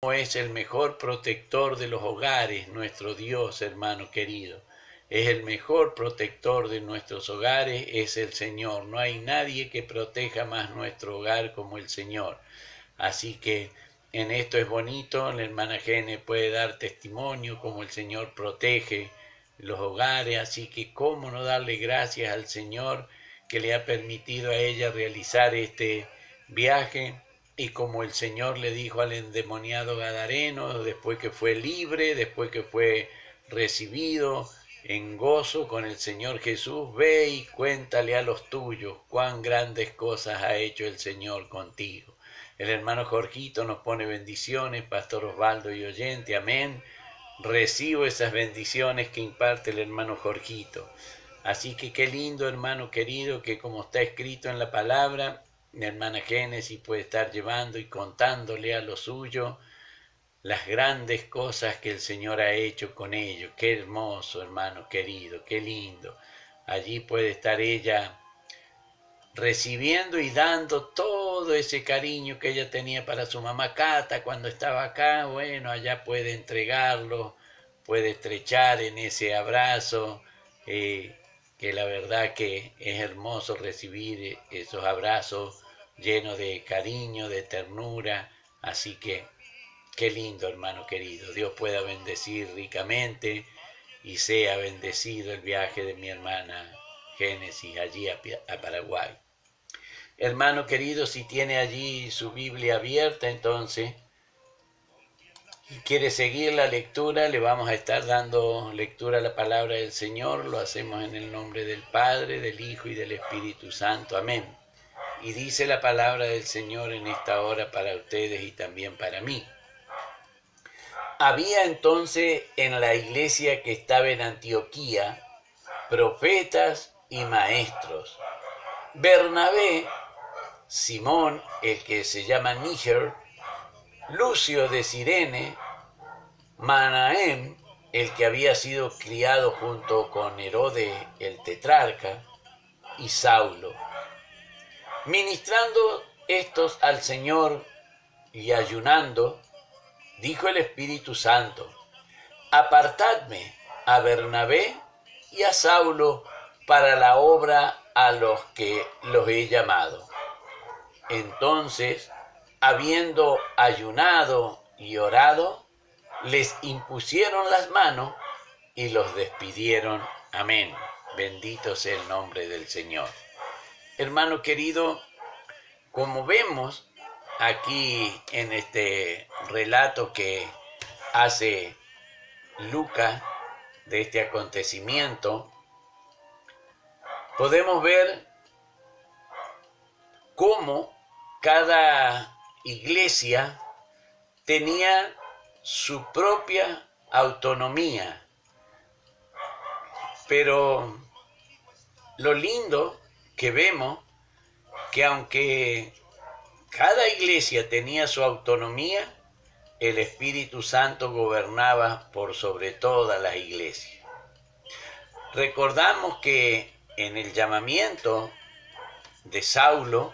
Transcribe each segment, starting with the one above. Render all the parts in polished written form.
es el mejor protector de los hogares, nuestro Dios, hermano querido. Es el mejor protector de nuestros hogares, es el Señor. No hay nadie que proteja más nuestro hogar como el Señor. Así que en esto es bonito, la hermana Gene puede dar testimonio como el Señor protege los hogares, así que cómo no darle gracias al Señor que le ha permitido a ella realizar este viaje. Y como el Señor le dijo al endemoniado gadareno, después que fue libre, después que fue recibido en gozo con el Señor Jesús, ve y cuéntale a los tuyos cuán grandes cosas ha hecho el Señor contigo. El hermano Jorgito nos pone bendiciones, Pastor Osvaldo y oyente, amén. Recibo esas bendiciones que imparte el hermano Jorgito. Así que qué lindo, hermano querido, que como está escrito en la palabra, mi hermana Génesis puede estar llevando y contándole a lo suyo las grandes cosas que el Señor ha hecho con ellos. Qué hermoso, hermano querido, qué lindo. Allí puede estar ella recibiendo y dando todo ese cariño que ella tenía para su mamá Cata cuando estaba acá. Bueno, allá puede entregarlo, puede estrechar en ese abrazo, que la verdad que es hermoso recibir esos abrazos llenos de cariño, de ternura. Así que qué lindo, hermano querido. Dios pueda bendecir ricamente y sea bendecido el viaje de mi hermana Génesis allí a Paraguay. Hermano querido, si tiene allí su Biblia abierta, entonces, y quiere seguir la lectura, le vamos a estar dando lectura a la palabra del Señor. Lo hacemos en el nombre del Padre, del Hijo y del Espíritu Santo. Amén. Y dice la palabra del Señor en esta hora para ustedes y también para mí. Había entonces en la iglesia que estaba en Antioquía profetas y maestros. Bernabé, Simón, el que se llama Níger, Lucio de Cirene, Manahem, el que había sido criado junto con Herodes el tetrarca, y Saulo. Ministrando estos al Señor y ayunando, dijo el Espíritu Santo: apartadme a Bernabé y a Saulo para la obra a los que los he llamado. Entonces, habiendo ayunado y orado, les impusieron las manos y los despidieron. Amén. Bendito sea el nombre del Señor. Hermano querido, como vemos aquí en este relato que hace Lucas de este acontecimiento, podemos ver cómo cada iglesia tenía su propia autonomía. Pero lo lindo que vemos, que aunque cada iglesia tenía su autonomía, el Espíritu Santo gobernaba por sobre todas las iglesias. Recordamos que en el llamamiento de Saulo,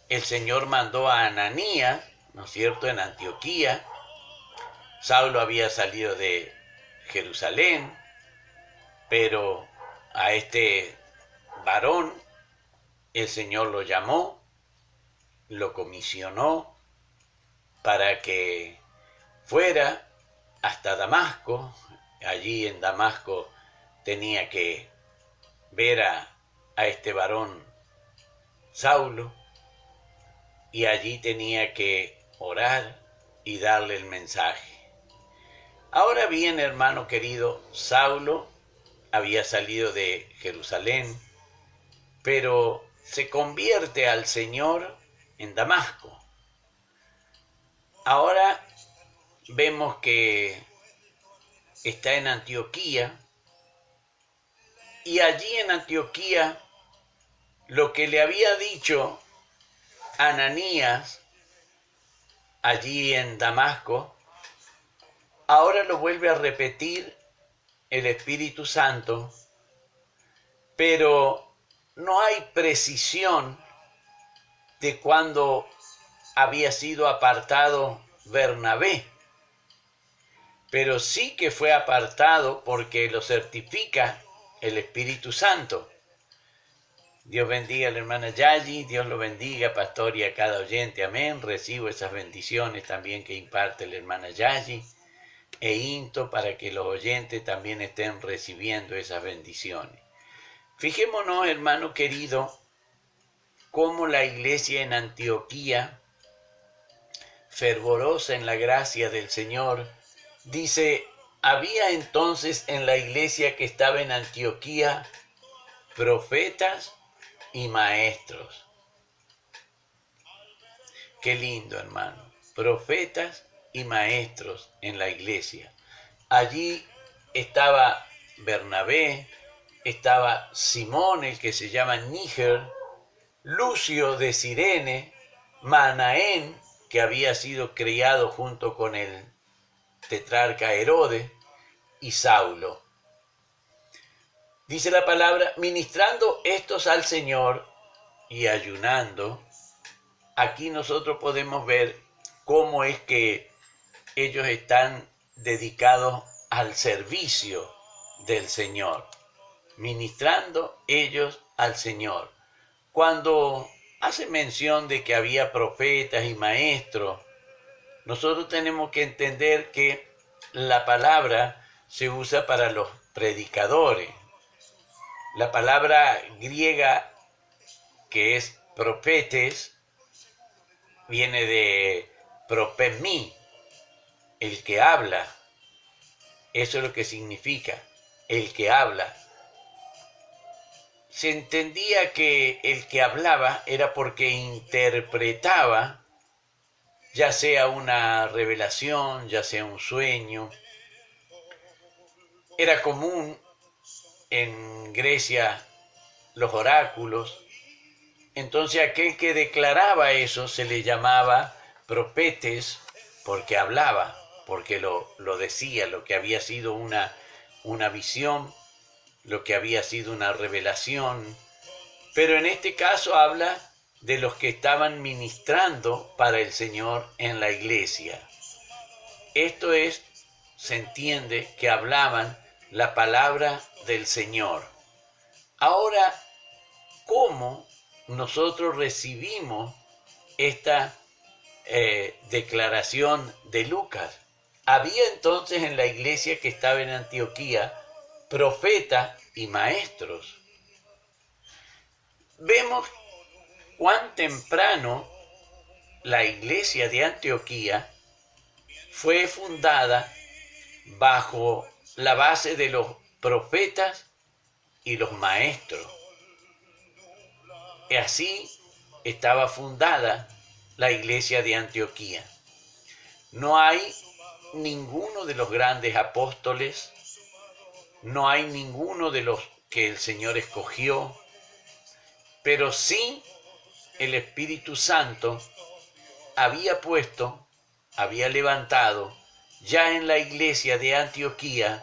el Señor mandó a Ananías, ¿no es cierto?, en Antioquía. Saulo había salido de Jerusalén, pero a este varón el Señor lo llamó, lo comisionó para que fuera hasta Damasco. Allí en Damasco tenía que ver a este varón Saulo, y allí tenía que orar y darle el mensaje. Ahora bien, hermano querido, Saulo había salido de Jerusalén, pero se convierte al Señor en Damasco. Ahora vemos que está en Antioquía, y allí en Antioquía lo que le había dicho Ananías allí en Damasco, ahora lo vuelve a repetir el Espíritu Santo, pero no hay precisión de cuándo había sido apartado Bernabé, pero sí que fue apartado porque lo certifica el Espíritu Santo. Dios bendiga a la hermana Yayi, Dios lo bendiga, pastor, y a cada oyente, amén. Recibo esas bendiciones también que imparte la hermana Yayi, e insto para que los oyentes también estén recibiendo esas bendiciones. Fijémonos, hermano querido, cómo la iglesia en Antioquía, fervorosa en la gracia del Señor, dice, había entonces en la iglesia que estaba en Antioquía profetas y maestros. Qué lindo, hermano. Profetas y maestros en la iglesia. Allí estaba Bernabé, estaba Simón, el que se llama Níger, Lucio de Cirene, Manaén, que había sido criado junto con el tetrarca Herodes, y Saulo. Dice la palabra, ministrando estos al Señor y ayunando. Aquí nosotros podemos ver cómo es que ellos están dedicados al servicio del Señor, ministrando ellos al Señor. Cuando hace mención de que había profetas y maestros, nosotros tenemos que entender que la palabra se usa para los predicadores. La palabra griega que es profetes viene de propemi, el que habla. Eso es lo que significa, el que habla. Se entendía que el que hablaba era porque interpretaba, ya sea una revelación, ya sea un sueño. Era común en Grecia los oráculos. Entonces aquel que declaraba eso se le llamaba profetes porque hablaba, porque lo decía, lo que había sido una visión, lo que había sido una revelación. Pero en este caso habla de los que estaban ministrando para el Señor en la iglesia. Esto es, se entiende que hablaban la palabra del Señor. Ahora, ¿cómo nosotros recibimos esta declaración de Lucas? Había entonces en la iglesia que estaba en Antioquía profetas y maestros. Vemos cuán temprano la iglesia de Antioquía fue fundada bajo la base de los profetas y los maestros. Y así estaba fundada la iglesia de Antioquía. No hay ninguno de los grandes apóstoles, no hay ninguno de los que el Señor escogió, pero sí el Espíritu Santo había levantado, ya en la iglesia de Antioquía,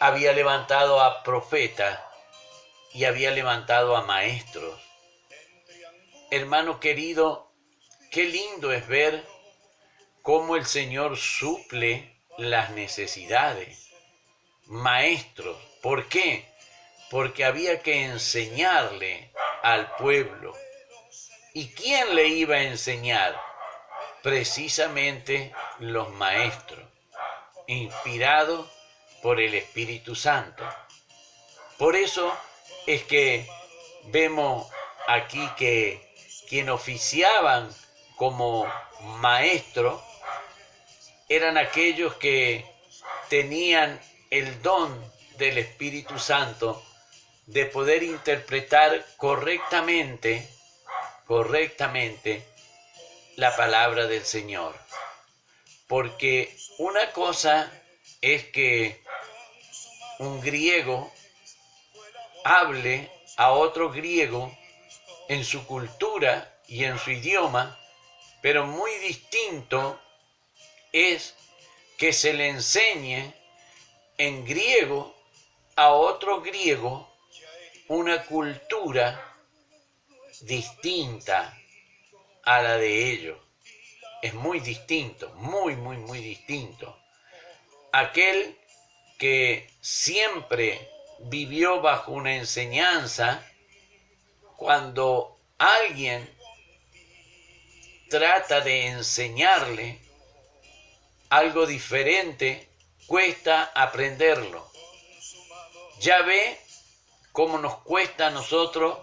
había levantado a profetas y había levantado a maestros. Hermano querido, qué lindo es ver cómo el Señor suple las necesidades. Maestros, ¿por qué? Porque había que enseñarle al pueblo. ¿Y quién le iba a enseñar? Precisamente los maestros, inspirados por el Espíritu Santo. Por eso es que vemos aquí que quien oficiaban como maestro eran aquellos que tenían el don del Espíritu Santo de poder interpretar correctamente la palabra del Señor. Porque una cosa es que un griego hable a otro griego en su cultura y en su idioma, pero muy distinto es que se le enseñe en griego a otro griego una cultura distinta a la de ellos. es muy distinto, muy, muy, muy distinto. Aquel que siempre vivió bajo una enseñanza, cuando alguien trata de enseñarle algo diferente, cuesta aprenderlo. Ya ve cómo nos cuesta a nosotros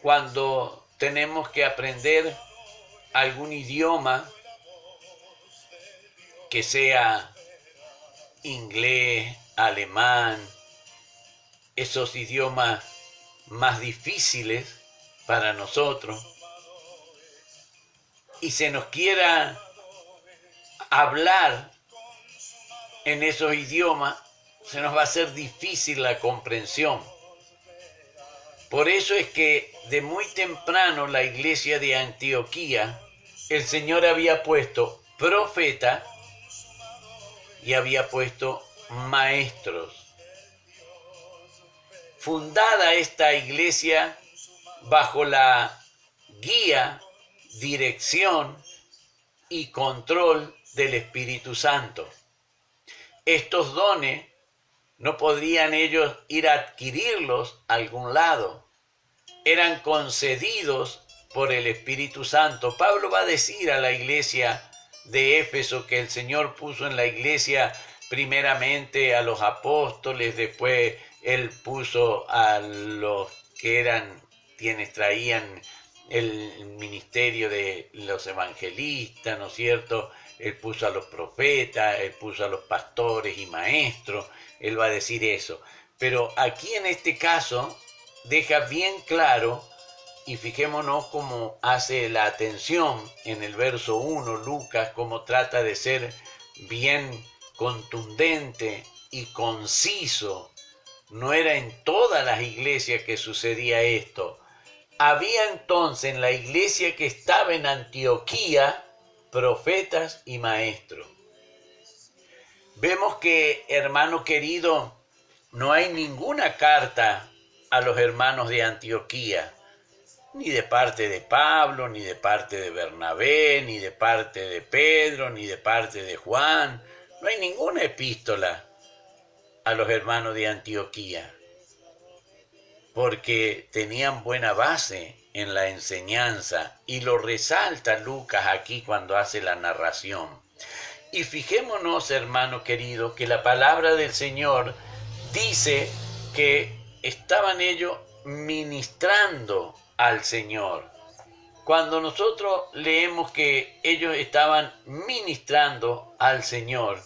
cuando tenemos que aprender algún idioma, que sea inglés, alemán, esos idiomas más difíciles para nosotros, y se nos quiera hablar en esos idiomas, se nos va a hacer difícil la comprensión. Por eso es que de muy temprano la iglesia de Antioquía, el Señor había puesto profetas y había puesto maestros. Fundada esta iglesia bajo la guía, dirección y control del Espíritu Santo. Estos dones no podrían ellos ir a adquirirlos a algún lado. Eran concedidos por el Espíritu Santo. Pablo va a decir a la iglesia de Éfeso que el Señor puso en la iglesia primeramente a los apóstoles, después Él puso a los que eran quienes traían el ministerio de los evangelistas, ¿no es cierto? Él puso a los profetas, Él puso a los pastores y maestros, Él va a decir eso. Pero aquí en este caso deja bien claro, y fijémonos cómo hace la atención en el verso 1, Lucas, cómo trata de ser bien contundente y conciso. No era en todas las iglesias que sucedía esto. Había entonces en la iglesia que estaba en Antioquía profetas y maestros. Vemos que, hermano querido, no hay ninguna carta a los hermanos de Antioquía, ni de parte de Pablo, ni de parte de Bernabé, ni de parte de Pedro, ni de parte de Juan. No hay ninguna epístola a los hermanos de Antioquía, porque tenían buena base en la enseñanza, y lo resalta Lucas aquí cuando hace la narración. Y fijémonos, hermano querido, que la palabra del Señor dice que estaban ellos ministrando al Señor. Cuando nosotros leemos que ellos estaban ministrando al Señor,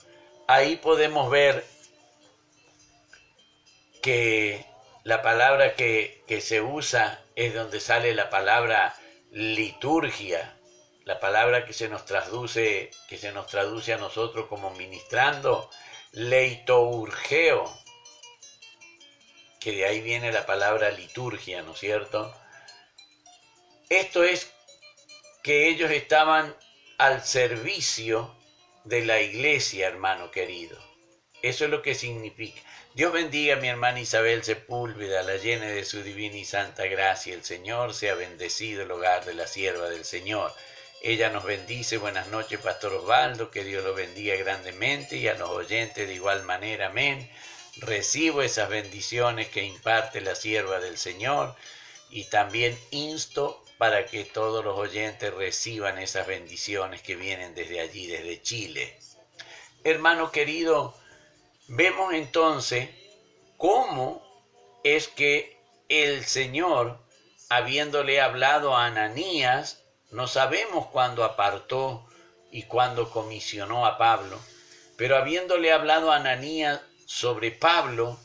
ahí podemos ver que la palabra que se usa es donde sale la palabra liturgia, la palabra que se nos traduce a nosotros como ministrando, leitourgeo, que de ahí viene la palabra liturgia, ¿no es cierto? Esto es que ellos estaban al servicio de la iglesia, hermano querido. Eso es lo que significa. Dios bendiga a mi hermana Isabel Sepúlveda, la llene de su divina y santa gracia. El Señor sea bendecido el hogar de la sierva del Señor. Ella nos bendice. Buenas noches, Pastor Osvaldo. Que Dios lo bendiga grandemente y a los oyentes de igual manera. Amén. Recibo esas bendiciones que imparte la sierva del Señor y también insto para que todos los oyentes reciban esas bendiciones que vienen desde allí, desde Chile. Hermano querido, vemos entonces cómo es que el Señor, habiéndole hablado a Ananías, no sabemos cuándo apartó y cuándo comisionó a Pablo, pero habiéndole hablado a Ananías sobre Pablo,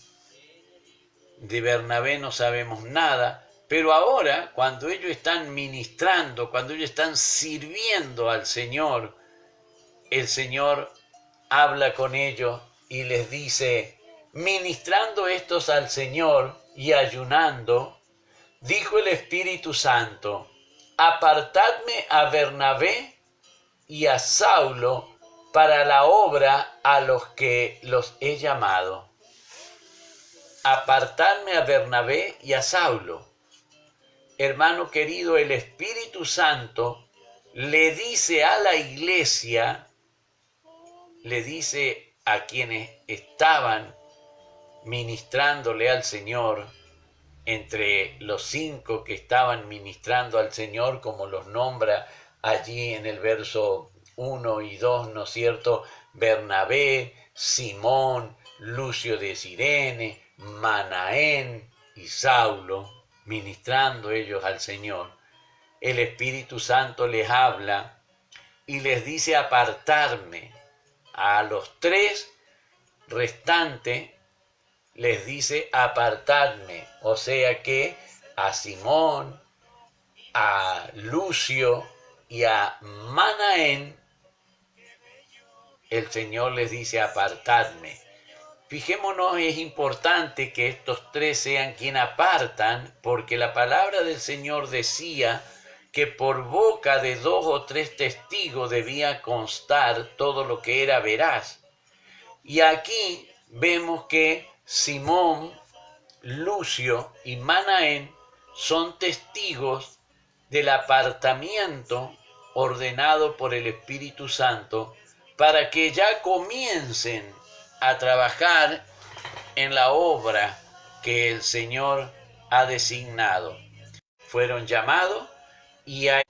de Bernabé no sabemos nada, pero ahora cuando ellos están ministrando, cuando ellos están sirviendo al Señor, el Señor habla con ellos y les dice, ministrando estos al Señor y ayunando, dijo el Espíritu Santo, apartadme a Bernabé y a Saulo para la obra a los que los he llamado. Apartadme a Bernabé y a Saulo. Hermano querido, el Espíritu Santo le dice a la iglesia, le dice a quienes estaban ministrándole al Señor, entre los 5 que estaban ministrando al Señor, como los nombra allí en el verso 1 y 2, ¿no es cierto? Bernabé, Simón, Lucio de Cirene, Manaén y Saulo, ministrando ellos al Señor. El Espíritu Santo les habla y les dice apartarme. A los 3 restantes les dice apartarme, o sea que a Simón, a Lucio y a Manaén, el Señor les dice apartadme. Fijémonos, es importante que estos 3 sean quien apartan, porque la palabra del Señor decía que por boca de 2 o 3 testigos debía constar todo lo que era veraz. Y aquí vemos que Simón, Lucio y Manaén son testigos del apartamiento ordenado por el Espíritu Santo para que ya comiencen a trabajar en la obra que el Señor ha designado. Fueron llamados y a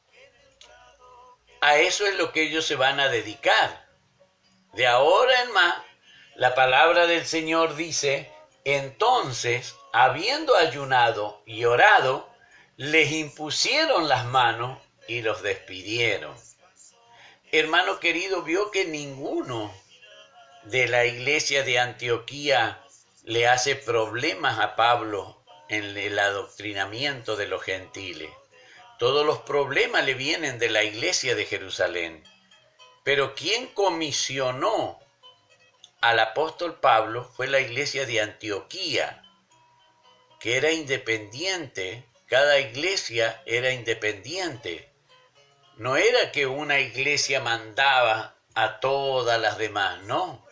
eso es lo que ellos se van a dedicar. De ahora en más, la palabra del Señor dice, entonces, habiendo ayunado y orado, les impusieron las manos y los despidieron. Hermano querido, vio que ninguno de la iglesia de Antioquía le hace problemas a Pablo en el adoctrinamiento de los gentiles. Todos los problemas le vienen de la iglesia de Jerusalén. Pero quien comisionó al apóstol Pablo fue la iglesia de Antioquía, que era independiente. Cada iglesia era independiente. No era que una iglesia mandaba a todas las demás, no.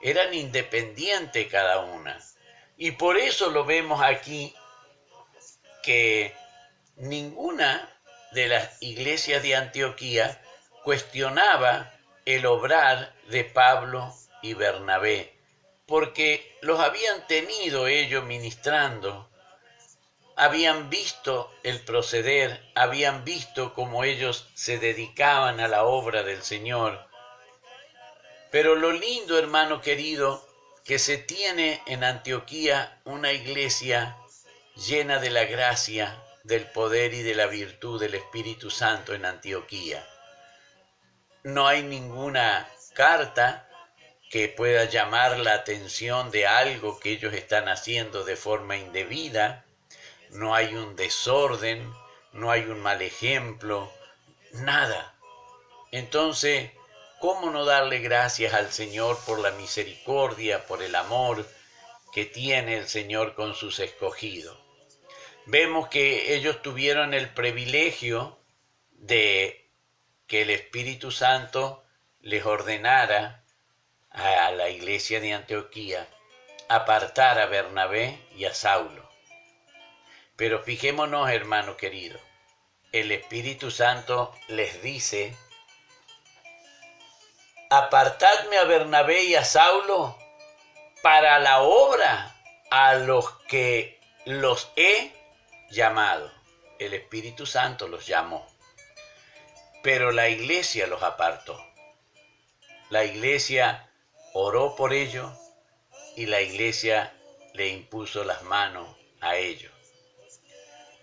Eran independientes cada una. Y por eso lo vemos aquí que ninguna de las iglesias de Antioquía cuestionaba el obrar de Pablo y Bernabé, porque los habían tenido ellos ministrando, habían visto el proceder, habían visto cómo ellos se dedicaban a la obra del Señor. Pero lo lindo, hermano querido, que se tiene en Antioquía una iglesia llena de la gracia, del poder y de la virtud del Espíritu Santo en Antioquía. No hay ninguna carta que pueda llamar la atención de algo que ellos están haciendo de forma indebida. No hay un desorden, no hay un mal ejemplo, nada. Entonces, ¿cómo no darle gracias al Señor por la misericordia, por el amor que tiene el Señor con sus escogidos? Vemos que ellos tuvieron el privilegio de que el Espíritu Santo les ordenara a la iglesia de Antioquía apartar a Bernabé y a Saulo. Pero fijémonos, hermano querido, el Espíritu Santo les dice, apartadme a Bernabé y a Saulo para la obra a los que los he llamado. El Espíritu Santo los llamó, pero la iglesia los apartó. La iglesia oró por ellos y la iglesia le impuso las manos a ellos.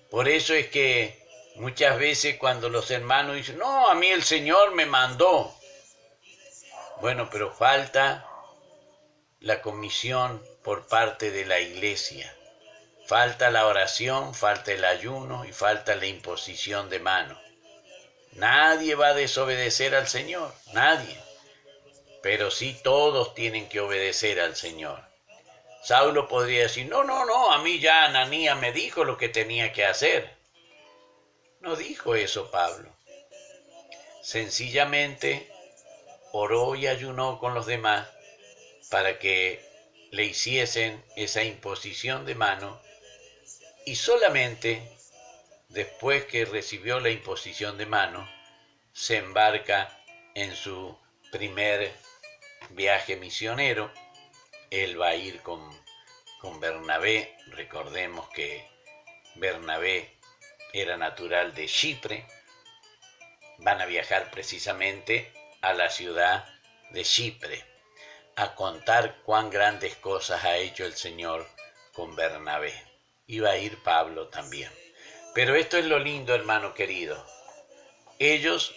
Por eso es que muchas veces cuando los hermanos dicen, no, a mí el Señor me mandó. Bueno, pero falta la comisión por parte de la iglesia. Falta la oración, falta el ayuno y falta la imposición de manos. Nadie va a desobedecer al Señor, nadie. Pero sí todos tienen que obedecer al Señor. Saulo podría decir, no, a mí ya Ananías me dijo lo que tenía que hacer. No dijo eso Pablo. Sencillamente oró y ayunó con los demás para que le hiciesen esa imposición de mano, y solamente después que recibió la imposición de mano, se embarca en su primer viaje misionero. Él va a ir con Bernabé. Recordemos que Bernabé era natural de Chipre. Van a viajar precisamente a la ciudad de Chipre a contar cuán grandes cosas ha hecho el Señor con Bernabé. Iba a ir Pablo también. Pero esto es lo lindo, hermano querido. Ellos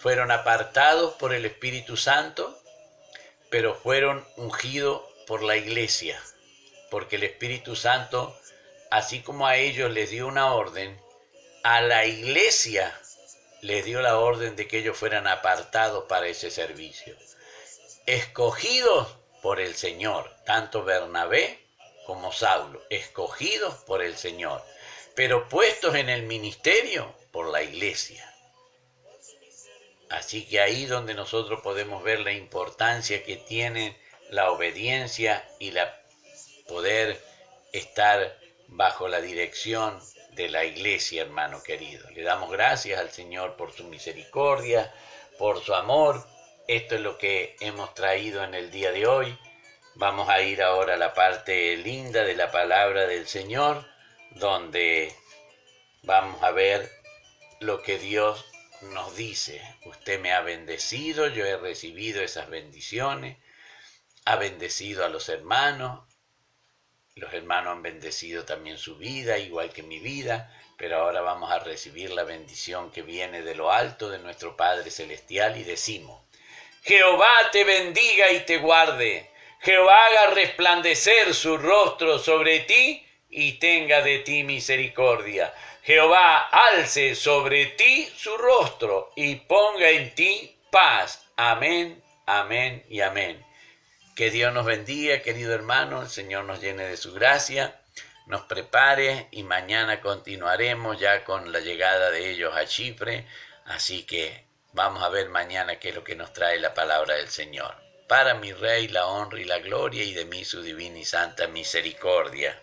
fueron apartados por el Espíritu Santo, pero fueron ungidos por la iglesia, porque el Espíritu Santo, así como a ellos les dio una orden, a la iglesia les dio la orden de que ellos fueran apartados para ese servicio. Escogidos por el Señor, tanto Bernabé como Saulo, escogidos por el Señor, pero puestos en el ministerio por la iglesia. Así que ahí donde nosotros podemos ver la importancia que tiene la obediencia y la poder estar bajo la dirección de la iglesia, hermano querido. Le damos gracias al Señor por su misericordia, por su amor. Esto es lo que hemos traído en el día de hoy. Vamos a ir ahora a la parte linda de la palabra del Señor, donde vamos a ver lo que Dios nos dice. Usted me ha bendecido, yo he recibido esas bendiciones, ha bendecido a los hermanos han bendecido también su vida, igual que mi vida, pero ahora vamos a recibir la bendición que viene de lo alto de nuestro Padre Celestial y decimos: Jehová te bendiga y te guarde, Jehová haga resplandecer su rostro sobre ti y tenga de ti misericordia. Jehová alce sobre ti su rostro y ponga en ti paz. Amén, amén y amén. Que Dios nos bendiga, querido hermano, el Señor nos llene de su gracia, nos prepare y mañana continuaremos ya con la llegada de ellos a Chipre. Así que vamos a ver mañana qué es lo que nos trae la palabra del Señor. Para mi Rey la honra y la gloria y de mí su divina y santa misericordia.